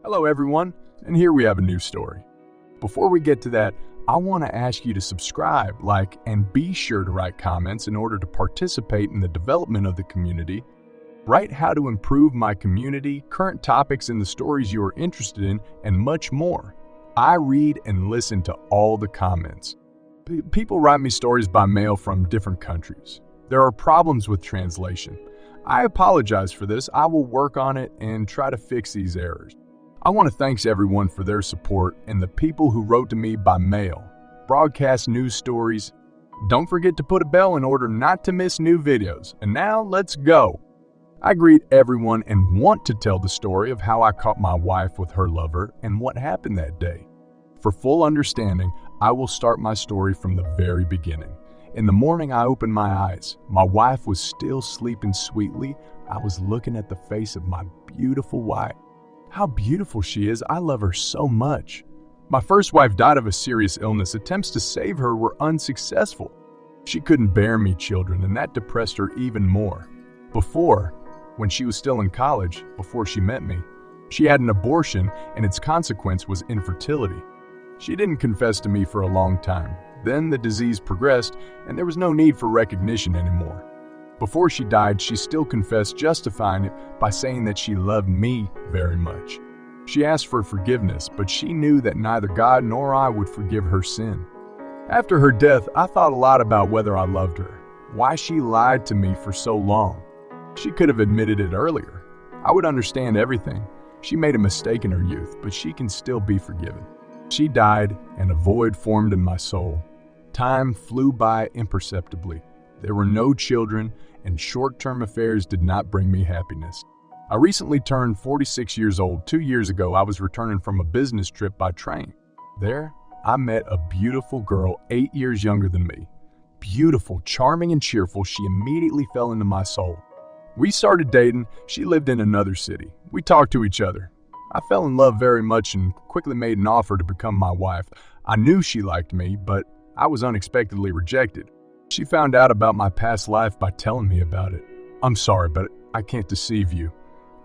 Hello everyone, and here we have a new story. Before we get to that, I want to ask you to subscribe, like, and be sure to write comments in order to participate in the development of the community. Write how to improve my community, current topics and the stories you are interested in, and much more. I read and listen to all the comments. People write me stories by mail from different countries. There are problems with translation. I apologize for this. I will work on it and try to fix these errors. I want to thank everyone for their support and the people who wrote to me by mail, broadcast news stories. Don't forget to put a bell in order not to miss new videos. And now, let's go. I greet everyone and want to tell the story of how I caught my wife with her lover and what happened that day. For full understanding, I will start my story from the very beginning. In the morning, I opened my eyes. My wife was still sleeping sweetly. I was looking at the face of my beautiful wife. How beautiful she is. I love her so much. My first wife died of a serious illness. Attempts to save her were unsuccessful. She couldn't bear me children, and that depressed her even more. Before, when she was still in college, before she met me, she had an abortion, and its consequence was infertility. She didn't confess to me for a long time. Then the disease progressed, and there was no need for recognition anymore. Before she died, she still confessed, justifying it by saying that she loved me very much. She asked for forgiveness, but she knew that neither God nor I would forgive her sin. After her death, I thought a lot about whether I loved her, why she lied to me for so long. She could have admitted it earlier. I would understand everything. She made a mistake in her youth, but she can still be forgiven. She died, and a void formed in my soul. Time flew by imperceptibly. There were no children, and short-term affairs did not bring me happiness. I recently turned 46 years old. 2 years ago, I was returning from a business trip by train. There, I met a beautiful girl 8 years younger than me. Beautiful, charming, and cheerful, she immediately fell into my soul. We started dating. She lived in another city. We talked to each other. I fell in love very much and quickly made an offer to become my wife. I knew she liked me, but I was unexpectedly rejected. She found out about my past life by telling me about it. I'm sorry, but I can't deceive you.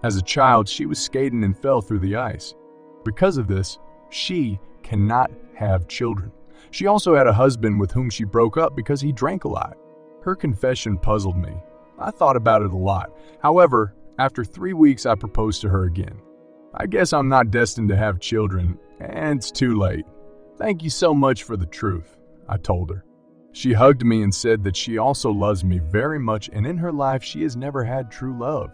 As a child, she was skating and fell through the ice. Because of this, she cannot have children. She also had a husband with whom she broke up because he drank a lot. Her confession puzzled me. I thought about it a lot. However, after 3 weeks, I proposed to her again. I guess I'm not destined to have children, and it's too late. Thank you so much for the truth, I told her. She hugged me and said that she also loves me very much, and in her life she has never had true love.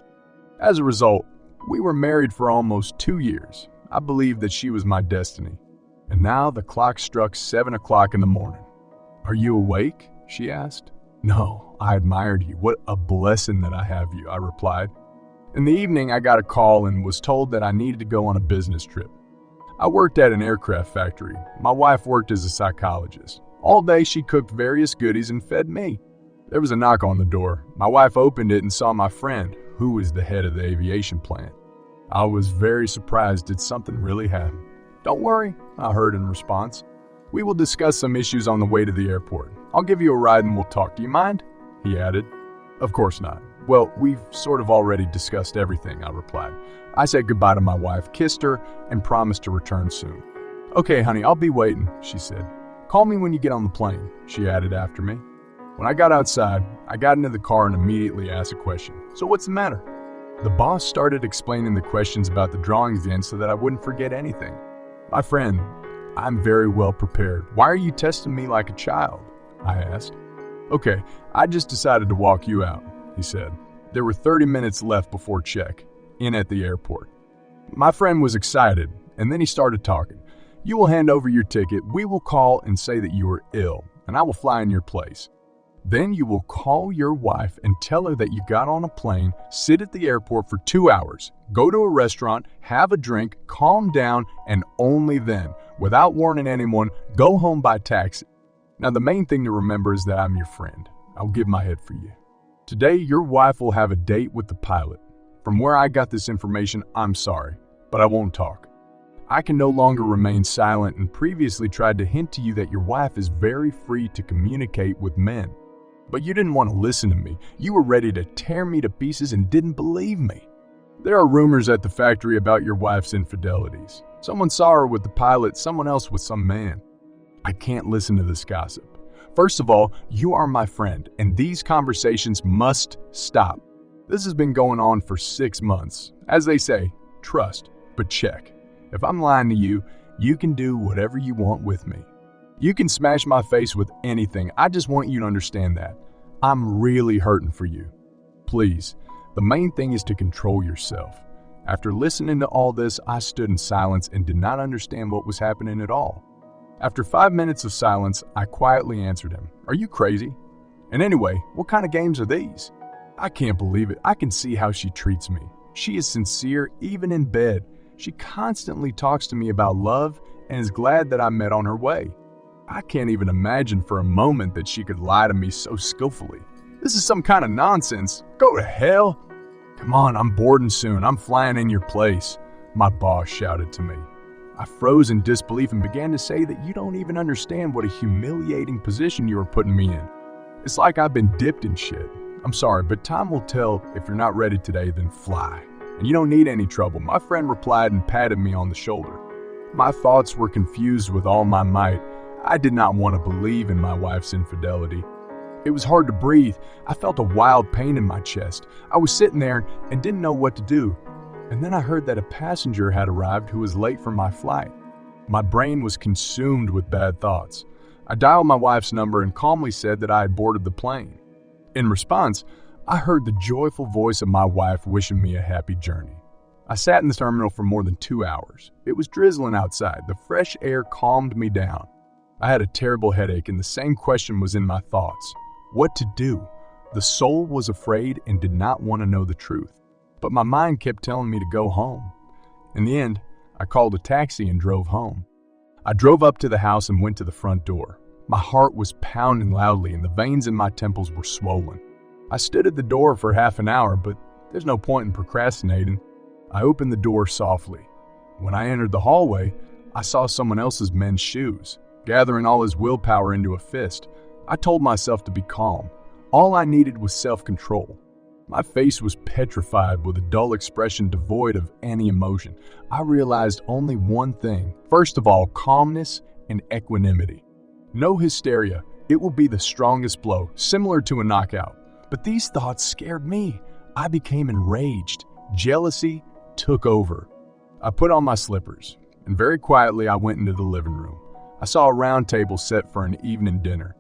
As a result, we were married for almost 2 years. I believed that she was my destiny. And now the clock struck 7 o'clock in the morning. Are you awake? She asked. No, I admired you. What a blessing that I have you, I replied. In the evening, I got a call and was told that I needed to go on a business trip. I worked at an aircraft factory. My wife worked as a psychologist. All day, she cooked various goodies and fed me. There was a knock on the door. My wife opened it and saw my friend, who was the head of the aviation plant. I was very surprised. Did something really happen? Don't worry, I heard in response. We will discuss some issues on the way to the airport. I'll give you a ride and we'll talk. Do you mind? He added. Of course not. Well, we've sort of already discussed everything, I replied. I said goodbye to my wife, kissed her, and promised to return soon. Okay, honey, I'll be waiting, she said. Call me when you get on the plane, she added after me. When I got outside, I got into the car and immediately asked a question. So what's the matter? The boss started explaining the questions about the drawings again so that I wouldn't forget anything. My friend, I'm very well prepared. Why are you testing me like a child? I asked. Okay, I just decided to walk you out, he said. There were 30 minutes left before check, in at the airport. My friend was excited, and then he started talking. You will hand over your ticket, we will call and say that you are ill, and I will fly in your place. Then you will call your wife and tell her that you got on a plane, sit at the airport for 2 hours, go to a restaurant, have a drink, calm down, and only then, without warning anyone, go home by taxi. Now the main thing to remember is that I'm your friend. I'll give my head for you. Today, your wife will have a date with the pilot. From where I got this information, I'm sorry, but I won't talk. I can no longer remain silent and previously tried to hint to you that your wife is very free to communicate with men. But you didn't want to listen to me. You were ready to tear me to pieces and didn't believe me. There are rumors at the factory about your wife's infidelities. Someone saw her with the pilot, someone else with some man. I can't listen to this gossip. First of all, you are my friend, and these conversations must stop. This has been going on for 6 months. As they say, trust, but check. If I'm lying to you, you can do whatever you want with me. You can smash my face with anything. I just want you to understand that. I'm really hurting for you. Please, the main thing is to control yourself. After listening to all this, I stood in silence and did not understand what was happening at all. After 5 minutes of silence, I quietly answered him, "Are you crazy? And anyway, what kind of games are these? I can't believe it. I can see how she treats me. She is sincere even in bed. She constantly talks to me about love and is glad that I met on her way. I can't even imagine for a moment that she could lie to me so skillfully. This is some kind of nonsense. Go to hell." "Come on, I'm boarding soon. I'm flying in your place," my boss shouted to me. I froze in disbelief and began to say that you don't even understand what a humiliating position you are putting me in. It's like I've been dipped in shit. I'm sorry, but time will tell. If you're not ready today, then fly. And you don't need any trouble, my friend replied and patted me on the shoulder. My thoughts were confused with all my might. I did not want to believe in my wife's infidelity. It was hard to breathe. I felt a wild pain in my chest. I was sitting there and didn't know what to do. And then I heard that a passenger had arrived who was late for my flight. My brain was consumed with bad thoughts. I dialed my wife's number and calmly said that I had boarded the plane. In response, I heard the joyful voice of my wife wishing me a happy journey. I sat in the terminal for more than 2 hours. It was drizzling outside. The fresh air calmed me down. I had a terrible headache, and the same question was in my thoughts. What to do? The soul was afraid and did not want to know the truth. But my mind kept telling me to go home. In the end, I called a taxi and drove home. I drove up to the house and went to the front door. My heart was pounding loudly and the veins in my temples were swollen. I stood at the door for half an hour, but there's no point in procrastinating. I opened the door softly. When I entered the hallway, I saw someone else's men's shoes, gathering all his willpower into a fist. I told myself to be calm. All I needed was self-control. My face was petrified with a dull expression devoid of any emotion. I realized only one thing. First of all, calmness and equanimity. No hysteria. It will be the strongest blow, similar to a knockout. But these thoughts scared me. I became enraged. Jealousy took over. I put on my slippers, and very quietly I went into the living room. I saw a round table set for an evening dinner,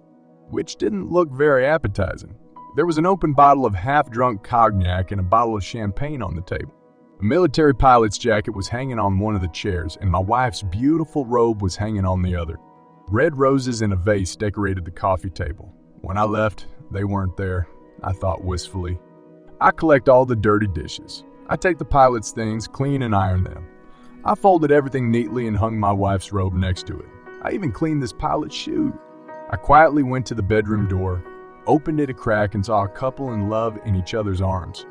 which didn't look very appetizing. There was an open bottle of half-drunk cognac and a bottle of champagne on the table. A military pilot's jacket was hanging on one of the chairs, and my wife's beautiful robe was hanging on the other. Red roses in a vase decorated the coffee table. When I left, they weren't there, I thought wistfully. I collect all the dirty dishes. I take the pilot's things, clean and iron them. I folded everything neatly and hung my wife's robe next to it. I even cleaned this pilot's shoe. I quietly went to the bedroom door, opened it a crack, and saw a couple in love in each other's arms.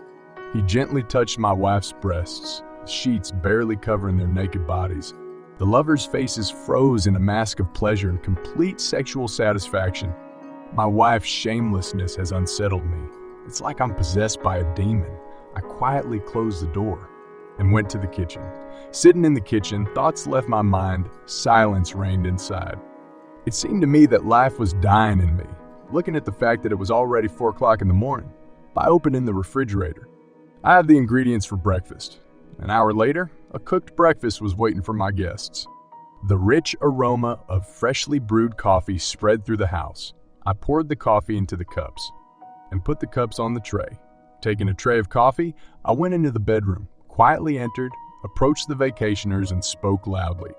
He gently touched my wife's breasts, the sheets barely covering their naked bodies. The lovers' faces froze in a mask of pleasure and complete sexual satisfaction. My wife's shamelessness has unsettled me. It's like I'm possessed by a demon. I quietly closed the door and went to the kitchen. Sitting in the kitchen, thoughts left my mind, silence reigned inside. It seemed to me that life was dying in me. Looking at the fact that it was already 4 o'clock in the morning, by opening the refrigerator. I had the ingredients for breakfast. An hour later, a cooked breakfast was waiting for my guests. The rich aroma of freshly brewed coffee spread through the house. I poured the coffee into the cups and put the cups on the tray. Taking a tray of coffee, I went into the bedroom, quietly entered, approached the vacationers, and spoke loudly.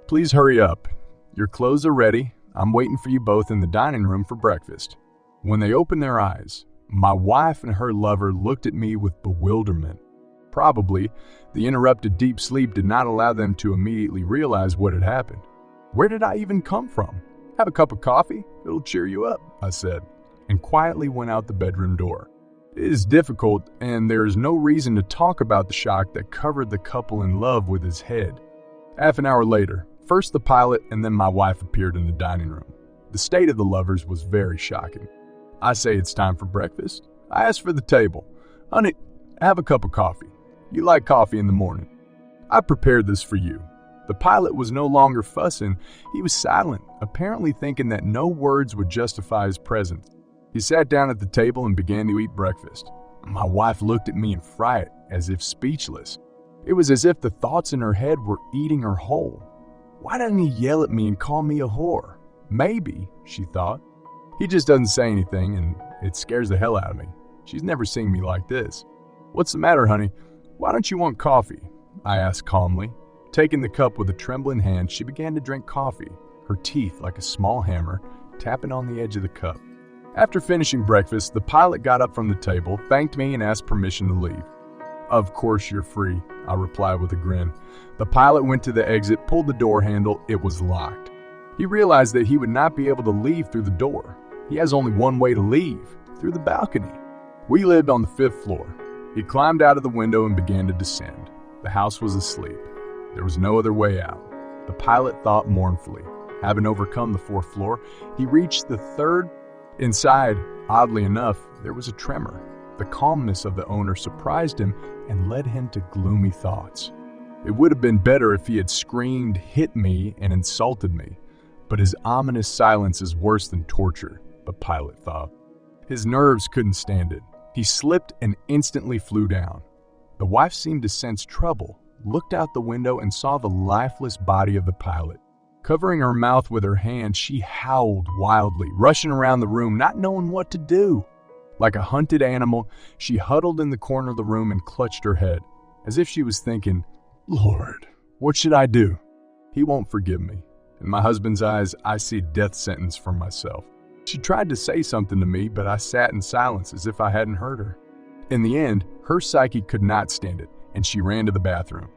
"Please hurry up. Your clothes are ready. I'm waiting for you both in the dining room for breakfast." When they opened their eyes, my wife and her lover looked at me with bewilderment. Probably, the interrupted deep sleep did not allow them to immediately realize what had happened. Where did I even come from? "Have a cup of coffee? It'll cheer you up," I said, and quietly went out the bedroom door. It is difficult, and there is no reason to talk about the shock that covered the couple in love with his head. Half an hour later, first the pilot and then my wife appeared in the dining room. The state of the lovers was very shocking. I say it's time for breakfast. I ask for the table. "Honey, have a cup of coffee." You like coffee in the morning. I prepared this for you." The pilot was no longer fussing. He was silent, apparently thinking that no words would justify his presence. He sat down at the table and began to eat breakfast. My wife looked at me in fright, as if speechless. It was as if the thoughts in her head were eating her whole. Why doesn't he yell at me and call me a whore? Maybe, she thought. He just doesn't say anything, and it scares the hell out of me. She's never seen me like this. "What's the matter, honey? Why don't you want coffee?" I asked calmly. Taking the cup with a trembling hand, she began to drink coffee, her teeth like a small hammer, tapping on the edge of the cup. After finishing breakfast, the pilot got up from the table, thanked me, and asked permission to leave. "Of course you're free," I replied with a grin. The pilot went to the exit, pulled the door handle. It was locked. He realized that he would not be able to leave through the door. He has only one way to leave, through the balcony. We lived on the 5th floor. He climbed out of the window and began to descend. The house was asleep. There was no other way out. The pilot thought mournfully. Having overcome the 4th floor, he reached the 3rd. Inside, oddly enough, there was a tremor. The calmness of the owner surprised him and led him to gloomy thoughts. It would have been better if he had screamed, hit me, and insulted me. But his ominous silence is worse than torture, the pilot thought. His nerves couldn't stand it. He slipped and instantly flew down. The wife seemed to sense trouble, looked out the window and saw the lifeless body of the pilot. Covering her mouth with her hand, she howled wildly, rushing around the room, not knowing what to do. Like a hunted animal, she huddled in the corner of the room and clutched her head, as if she was thinking, "Lord, what should I do? He won't forgive me." In my husband's eyes, I see death sentence for myself. She tried to say something to me, but I sat in silence as if I hadn't heard her. In the end, her psyche could not stand it, and she ran to the bathroom.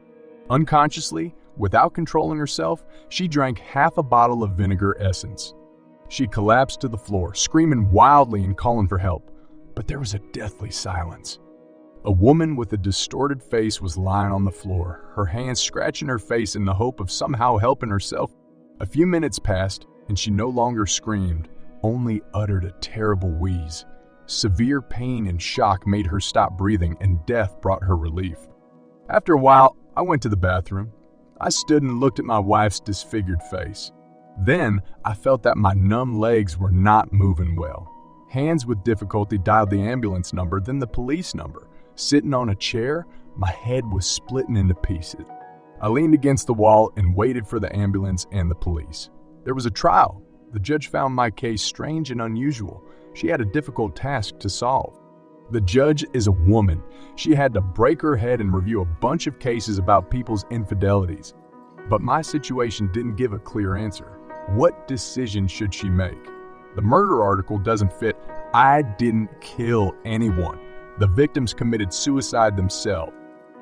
Unconsciously, without controlling herself, she drank half a bottle of vinegar essence. She collapsed to the floor, screaming wildly and calling for help. But there was a deathly silence. A woman with a distorted face was lying on the floor, her hands scratching her face in the hope of somehow helping herself. A few minutes passed, and she no longer screamed, only uttered a terrible wheeze. Severe pain and shock made her stop breathing, and death brought her relief. After a while, I went to the bathroom. I stood and looked at my wife's disfigured face. Then, I felt that my numb legs were not moving well. Hands with difficulty dialed the ambulance number, then the police number. Sitting on a chair, my head was splitting into pieces. I leaned against the wall and waited for the ambulance and the police. There was a trial. The judge found my case strange and unusual. She had a difficult task to solve. The judge is a woman. She had to break her head and review a bunch of cases about people's infidelities. But my situation didn't give a clear answer. What decision should she make? The murder article doesn't fit. I didn't kill anyone. The victims committed suicide themselves.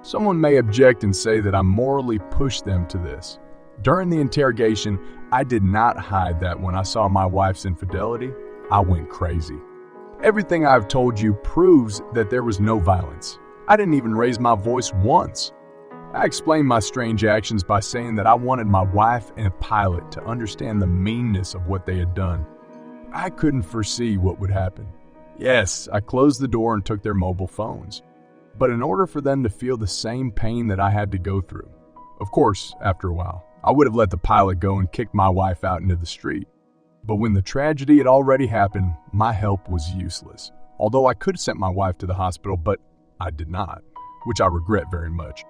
Someone may object and say that I morally pushed them to this. During the interrogation, I did not hide that when I saw my wife's infidelity, I went crazy. Everything I've told you proves that there was no violence. I didn't even raise my voice once. I explained my strange actions by saying that I wanted my wife and a pilot to understand the meanness of what they had done. I couldn't foresee what would happen. Yes, I closed the door and took their mobile phones. But in order for them to feel the same pain that I had to go through, of course, after a while, I would have let the pilot go and kicked my wife out into the street. But when the tragedy had already happened, my help was useless. Although I could have sent my wife to the hospital, but I did not, which I regret very much.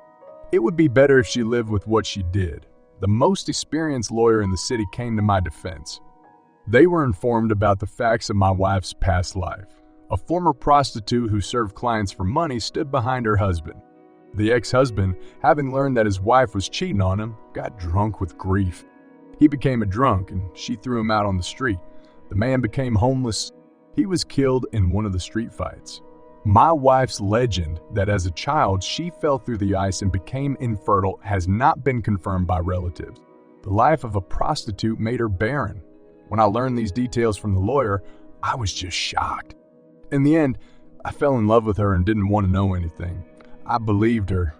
It would be better if she lived with what she did. The most experienced lawyer in the city came to my defense. They were informed about the facts of my wife's past life. A former prostitute who served clients for money stood behind her husband. The ex-husband, having learned that his wife was cheating on him, got drunk with grief. He became a drunk and she threw him out on the street. The man became homeless. He was killed in one of the street fights. My wife's legend that as a child she fell through the ice and became infertile has not been confirmed by relatives. The life of a prostitute made her barren. When I learned these details from the lawyer, I was just shocked. In the end, I fell in love with her and didn't want to know anything. I believed her.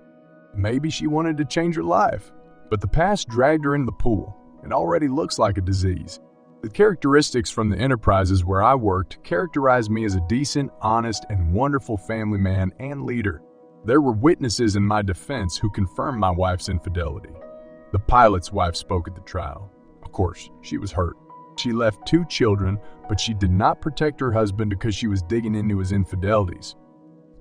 Maybe she wanted to change her life. But the past dragged her in the pool. It already looks like a disease. The characteristics from the enterprises where I worked characterized me as a decent, honest, and wonderful family man and leader. There were witnesses in my defense who confirmed my wife's infidelity. The pilot's wife spoke at the trial. Of course, she was hurt. She left 2 children, but she did not protect her husband because she was digging into his infidelities.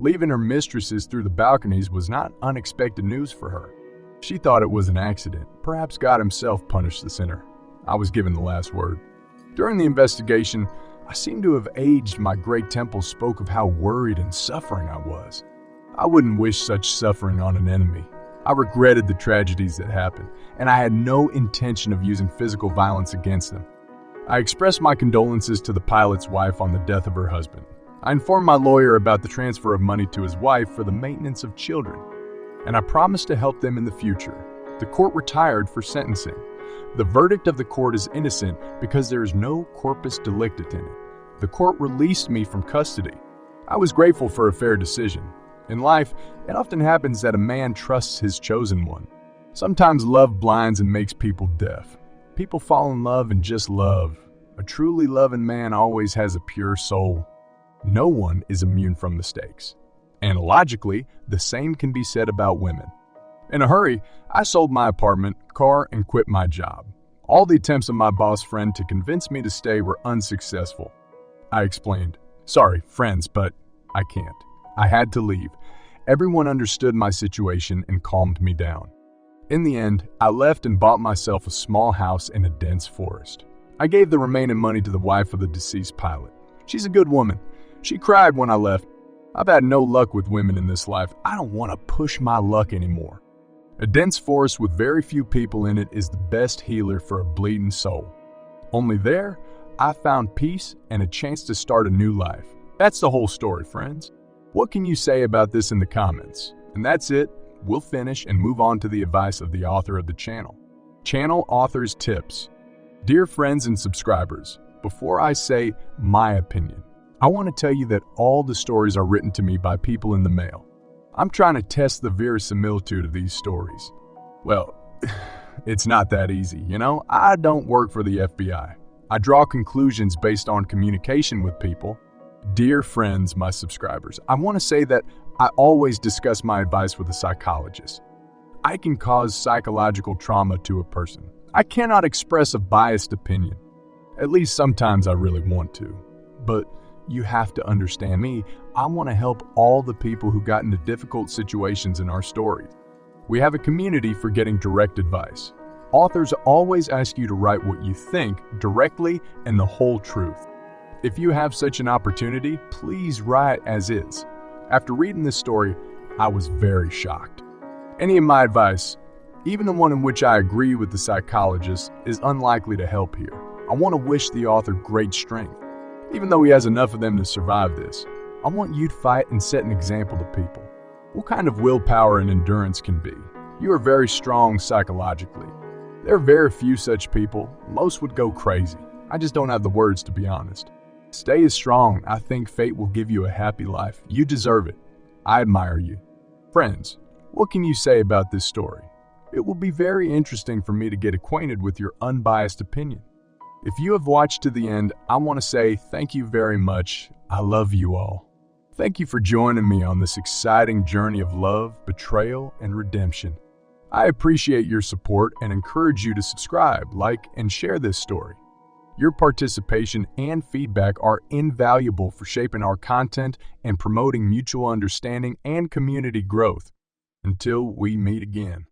Leaving her mistresses through the balconies was not unexpected news for her. She thought it was an accident. Perhaps God himself punished the sinner. I was given the last word. During the investigation, I seemed to have aged. My great temple spoke of how worried and suffering I was. I wouldn't wish such suffering on an enemy. I regretted the tragedies that happened, and I had no intention of using physical violence against them. I expressed my condolences to the pilot's wife on the death of her husband. I informed my lawyer about the transfer of money to his wife for the maintenance of children, and I promised to help them in the future. The court retired for sentencing. The verdict of the court is innocent because there is no corpus delicti in it. The court released me from custody. I was grateful for a fair decision. In life, it often happens that a man trusts his chosen one. Sometimes love blinds and makes people deaf. People fall in love and just love. A truly loving man always has a pure soul. No one is immune from mistakes. Analogically, the same can be said about women. In a hurry, I sold my apartment, car, and quit my job. All the attempts of my boss friend to convince me to stay were unsuccessful. I explained, "Sorry, friends, but I can't." I had to leave. Everyone understood my situation and calmed me down. In the end, I left and bought myself a small house in a dense forest. I gave the remaining money to the wife of the deceased pilot. She's a good woman. She cried when I left. I've had no luck with women in this life. I don't want to push my luck anymore. A dense forest with very few people in it is the best healer for a bleeding soul. Only there, I found peace and a chance to start a new life. That's the whole story, friends. What can you say about this in the comments? And that's it. We'll finish and move on to the advice of the author of the channel. Channel Author's Tips. Dear friends and subscribers, before I say my opinion, I want to tell you that all the stories are written to me by people in the mail. I'm trying to test the verisimilitude of these stories. Well, it's not that easy, you know? I don't work for the FBI. I draw conclusions based on communication with people. Dear friends, my subscribers, I want to say that I always discuss my advice with a psychologist. I can cause psychological trauma to a person. I cannot express a biased opinion. At least sometimes I really want to. But you have to understand me. I want to help all the people who got into difficult situations in our stories. We have a community for getting direct advice. Authors always ask you to write what you think directly and the whole truth. If you have such an opportunity, please write as is. After reading this story, I was very shocked. Any of my advice, even the one in which I agree with the psychologist, is unlikely to help here. I want to wish the author great strength. Even though he has enough of them to survive this, I want you to fight and set an example to people. What kind of willpower and endurance can be? You are very strong psychologically. There are very few such people. Most would go crazy. I just don't have the words, to be honest. Stay as strong. I think fate will give you a happy life. You deserve it. I admire you. Friends, what can you say about this story? It will be very interesting for me to get acquainted with your unbiased opinion. If you have watched to the end, I want to say thank you very much. I love you all. Thank you for joining me on this exciting journey of love, betrayal, and redemption. I appreciate your support and encourage you to subscribe, like, and share this story. Your participation and feedback are invaluable for shaping our content and promoting mutual understanding and community growth. Until we meet again.